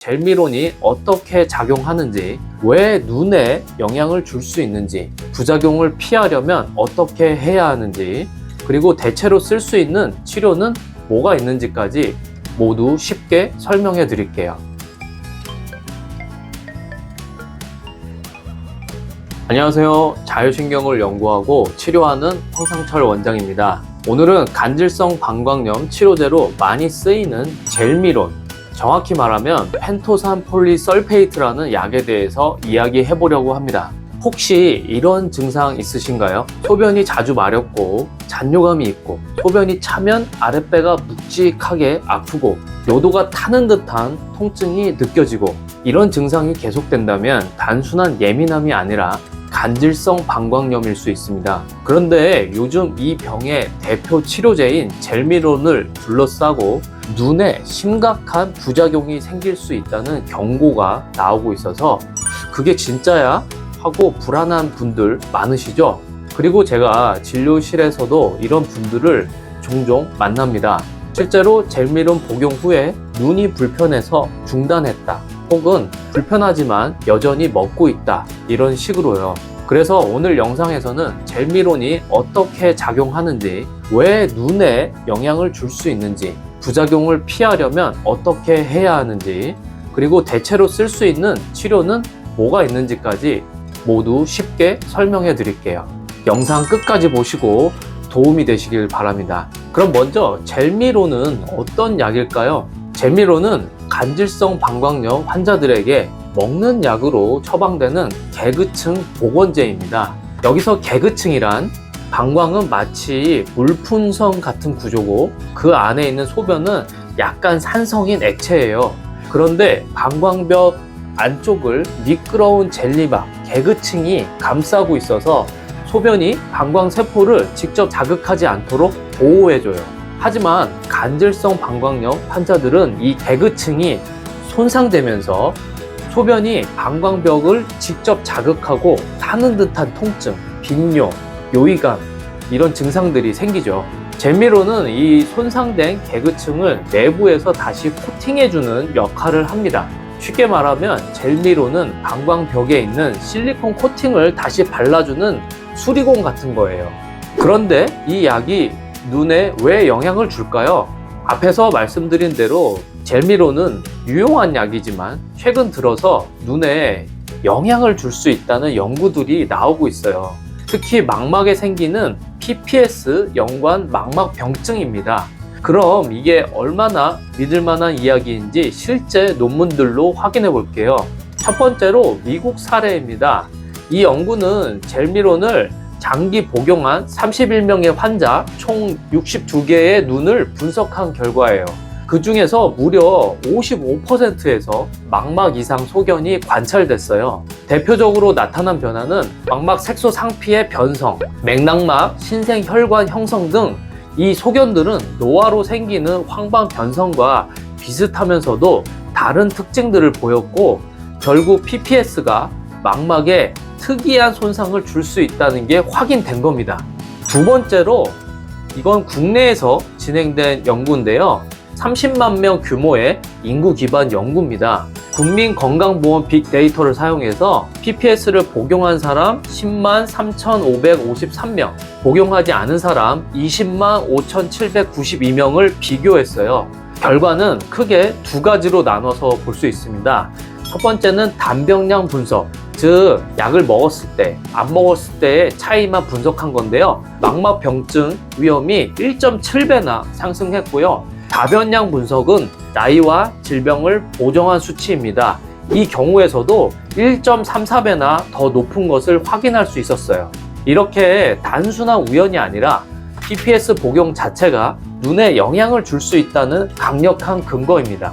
젤미론이 어떻게 작용하는지, 왜 눈에 영향을 줄 수 있는지, 부작용을 피하려면 어떻게 해야 하는지, 그리고 대체로 쓸 수 있는 치료는 뭐가 있는지까지 모두 쉽게 설명해 드릴게요. 안녕하세요. 자율신경을 연구하고 치료하는 황상철 원장입니다. 오늘은 간질성 방광염 치료제로 많이 쓰이는 젤미론, 정확히 말하면 펜토산 폴리설페이트라는 약에 대해서 이야기해 보려고 합니다. 혹시 이런 증상 있으신가요? 소변이 자주 마렵고 잔뇨감이 있고, 소변이 차면 아랫배가 묵직하게 아프고 요도가 타는 듯한 통증이 느껴지고, 이런 증상이 계속된다면 단순한 예민함이 아니라 간질성 방광염일 수 있습니다. 그런데 요즘 이 병의 대표 치료제인 젤미론을 둘러싸고 눈에 심각한 부작용이 생길 수 있다는 경고가 나오고 있어서 그게 진짜야? 하고 불안한 분들 많으시죠? 그리고 제가 진료실에서도 이런 분들을 종종 만납니다. 실제로 젤미론 복용 후에 눈이 불편해서 중단했다, 혹은 불편하지만 여전히 먹고 있다, 이런 식으로요. 그래서 오늘 영상에서는 젤미론이 어떻게 작용하는지, 왜 눈에 영향을 줄 수 있는지, 부작용을 피하려면 어떻게 해야 하는지, 그리고 대체로 쓸 수 있는 치료는 뭐가 있는지까지 모두 쉽게 설명해 드릴게요. 영상 끝까지 보시고 도움이 되시길 바랍니다. 그럼 먼저 젤미론은 어떤 약일까요? 젤미론은 간질성 방광염 환자들에게 먹는 약으로 처방되는 계급층 보건제입니다. 여기서 계급층이란, 방광은 마치 물풍선 같은 구조고 그 안에 있는 소변은 약간 산성인 액체예요. 그런데 방광벽 안쪽을 미끄러운 젤리막, 계급층이 감싸고 있어서 소변이 방광세포를 직접 자극하지 않도록 보호해줘요. 하지만 간질성 방광염 환자들은 이 계급층이 손상되면서 소변이 방광벽을 직접 자극하고 타는 듯한 통증, 빈뇨, 요의감, 이런 증상들이 생기죠. 젤미론은 이 손상된 계급층을 내부에서 다시 코팅해주는 역할을 합니다. 쉽게 말하면 젤미론은 방광벽에 있는 실리콘 코팅을 다시 발라주는 수리공 같은 거예요. 그런데 이 약이 눈에 왜 영향을 줄까요? 앞에서 말씀드린 대로 젤미론은 유용한 약이지만 최근 들어서 눈에 영향을 줄 수 있다는 연구들이 나오고 있어요. 특히 망막에 생기는 PPS 연관 망막병증입니다. 그럼 이게 얼마나 믿을 만한 이야기인지 실제 논문들로 확인해 볼게요. 첫 번째로 미국 사례입니다. 이 연구는 젤미론을 장기 복용한 31명의 환자 총 62개의 눈을 분석한 결과예요. 그 중에서 무려 55%에서 망막 이상 소견이 관찰됐어요. 대표적으로 나타난 변화는 망막 색소 상피의 변성, 맥락막, 신생혈관 형성 등 이 소견들은 노화로 생기는 황반 변성과 비슷하면서도 다른 특징들을 보였고, 결국 PPS가 망막에 특이한 손상을 줄 수 있다는 게 확인된 겁니다. 두 번째로, 이건 국내에서 진행된 연구인데요. 30만 명 규모의 인구 기반 연구입니다. 국민건강보험 빅데이터를 사용해서 PPS를 복용한 사람 10만 3,553명, 복용하지 않은 사람 20만 5,792명을 비교했어요. 결과는 크게 두 가지로 나눠서 볼 수 있습니다. 첫 번째는 단병량 분석, 즉 약을 먹었을 때, 안 먹었을 때의 차이만 분석한 건데요. 망막병증 위험이 1.7배나 상승했고요. 다변량 분석은 나이와 질병을 보정한 수치입니다. 이 경우에서도 1.34배나 더 높은 것을 확인할 수 있었어요. 이렇게 단순한 우연이 아니라 PPS 복용 자체가 눈에 영향을 줄 수 있다는 강력한 근거입니다.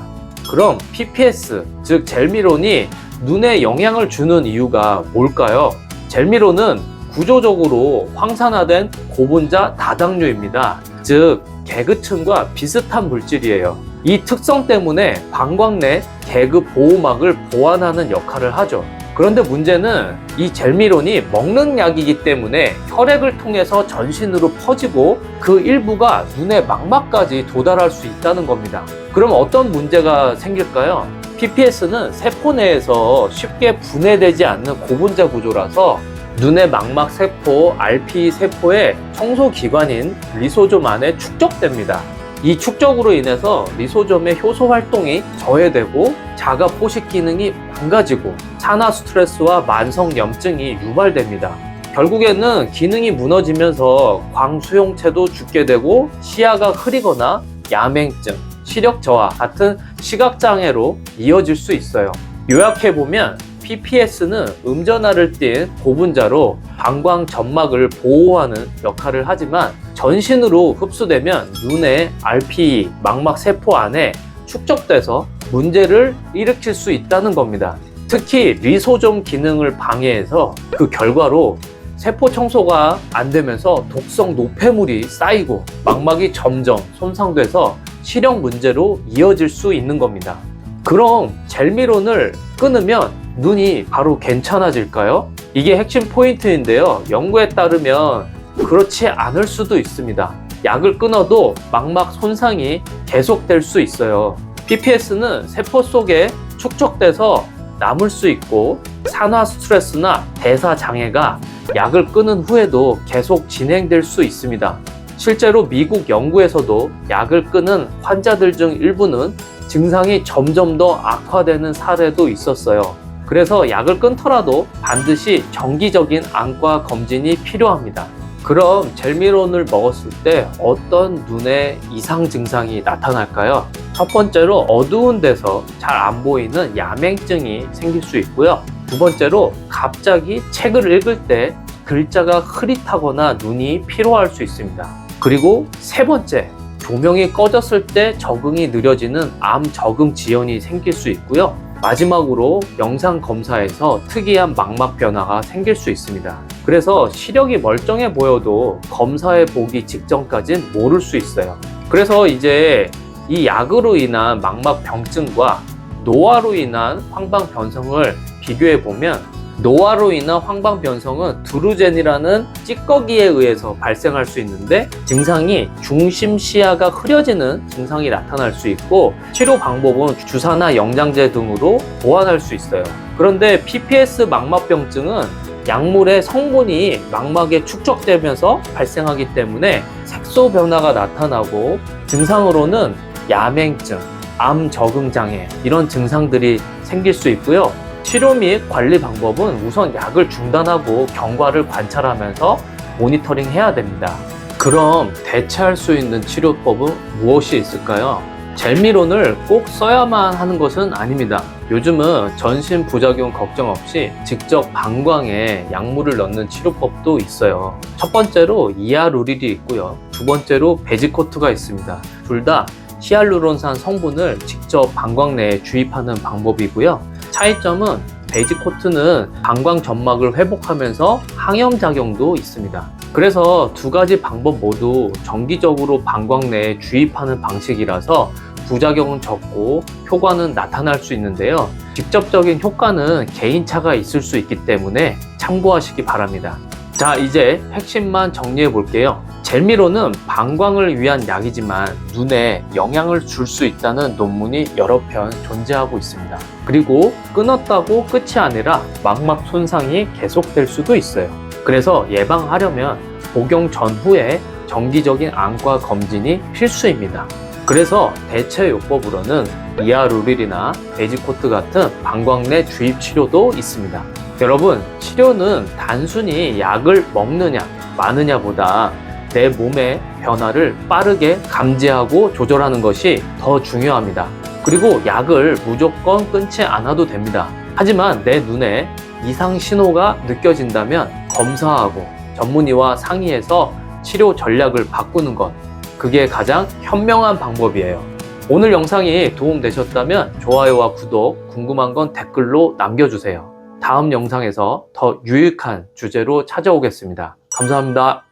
그럼 PPS, 즉 젤미론이 눈에 영향을 주는 이유가 뭘까요? 젤미론은 구조적으로 황산화된 고분자 다당류입니다. 즉 계급층과 비슷한 물질이에요. 이 특성 때문에 방광 내 계급 보호막을 보완하는 역할을 하죠. 그런데 문제는 이 젤미론이 먹는 약이기 때문에 혈액을 통해서 전신으로 퍼지고 그 일부가 눈의 망막까지 도달할 수 있다는 겁니다. 그럼 어떤 문제가 생길까요? PPS는 세포 내에서 쉽게 분해되지 않는 고분자 구조라서 눈의 망막 세포, RPE 세포의 청소 기관인 리소좀 안에 축적됩니다. 이 축적으로 인해서 리소좀의 효소 활동이 저해되고 자가 포식 기능이 망가지고 산화 스트레스와 만성 염증이 유발됩니다. 결국에는 기능이 무너지면서 광수용체도 죽게 되고 시야가 흐리거나 야맹증, 시력 저하 같은 시각장애로 이어질 수 있어요. 요약해보면 PPS는 음전하를 띤 고분자로 방광 점막을 보호하는 역할을 하지만 전신으로 흡수되면 눈의 RPE, 망막 세포 안에 축적돼서 문제를 일으킬 수 있다는 겁니다. 특히 리소좀 기능을 방해해서 그 결과로 세포 청소가 안 되면서 독성 노폐물이 쌓이고 망막이 점점 손상돼서 시력 문제로 이어질 수 있는 겁니다. 그럼 젤미론을 끊으면 눈이 바로 괜찮아질까요? 이게 핵심 포인트인데요. 연구에 따르면 그렇지 않을 수도 있습니다. 약을 끊어도 망막 손상이 계속될 수 있어요. PPS는 세포 속에 축적돼서 남을 수 있고 산화 스트레스나 대사 장애가 약을 끊은 후에도 계속 진행될 수 있습니다. 실제로 미국 연구에서도 약을 끊은 환자들 중 일부는 증상이 점점 더 악화되는 사례도 있었어요. 그래서 약을 끊더라도 반드시 정기적인 안과 검진이 필요합니다. 그럼 젤미론을 먹었을 때 어떤 눈의 이상 증상이 나타날까요? 첫 번째로 어두운 데서 잘 안 보이는 야맹증이 생길 수 있고요. 두 번째로 갑자기 책을 읽을 때 글자가 흐릿하거나 눈이 피로할 수 있습니다. 그리고 세 번째, 조명이 꺼졌을 때 적응이 느려지는 암 적응 지연이 생길 수 있고요. 마지막으로 영상 검사에서 특이한 망막 변화가 생길 수 있습니다. 그래서 시력이 멀쩡해 보여도 검사해 보기 직전까진 모를 수 있어요. 그래서 이제 이 약으로 인한 망막 병증과 노화로 인한 황방 변성을 비교해 보면 노화로 인한 황방 변성은 드루젠이라는 찌꺼기에 의해서 발생할 수 있는데 증상이 중심 시야가 흐려지는 증상이 나타날 수 있고 치료 방법은 주사나 영양제 등으로 보완할 수 있어요. 그런데 PPS 망막병증은 약물의 성분이 망막에 축적되면서 발생하기 때문에 색소 변화가 나타나고 증상으로는 야맹증, 암 적응 장애 이런 증상들이 생길 수 있고요. 치료 및 관리 방법은 우선 약을 중단하고 경과를 관찰하면서 모니터링 해야 됩니다. 그럼 대체할 수 있는 치료법은 무엇이 있을까요? 젤미론을 꼭 써야만 하는 것은 아닙니다. 요즘은 전신 부작용 걱정 없이 직접 방광에 약물을 넣는 치료법도 있어요. 첫 번째로 이아루릴이 있고요. 두 번째로 베지코트가 있습니다. 둘 다 히알루론산 성분을 직접 방광 내에 주입하는 방법이고요. 차이점은 베지코트는 방광 점막을 회복하면서 항염 작용도 있습니다. 그래서 두 가지 방법 모두 정기적으로 방광 내에 주입하는 방식이라서 부작용은 적고 효과는 나타날 수 있는데요. 직접적인 효과는 개인차가 있을 수 있기 때문에 참고하시기 바랍니다. 자, 이제 핵심만 정리해 볼게요. 젤미론은 방광을 위한 약이지만 눈에 영향을 줄 수 있다는 논문이 여러 편 존재하고 있습니다. 그리고 끊었다고 끝이 아니라 망막 손상이 계속될 수도 있어요. 그래서 예방하려면 복용 전후에 정기적인 안과 검진이 필수입니다. 그래서 대체 요법으로는 이아루릴이나 베지코트 같은 방광 내 주입 치료도 있습니다. 여러분, 치료는 단순히 약을 먹느냐 마느냐보다 내 몸의 변화를 빠르게 감지하고 조절하는 것이 더 중요합니다. 그리고 약을 무조건 끊지 않아도 됩니다. 하지만 내 눈에 이상 신호가 느껴진다면 검사하고 전문의와 상의해서 치료 전략을 바꾸는 것, 그게 가장 현명한 방법이에요. 오늘 영상이 도움되셨다면 좋아요와 구독, 궁금한 건 댓글로 남겨주세요. 다음 영상에서 더 유익한 주제로 찾아오겠습니다. 감사합니다.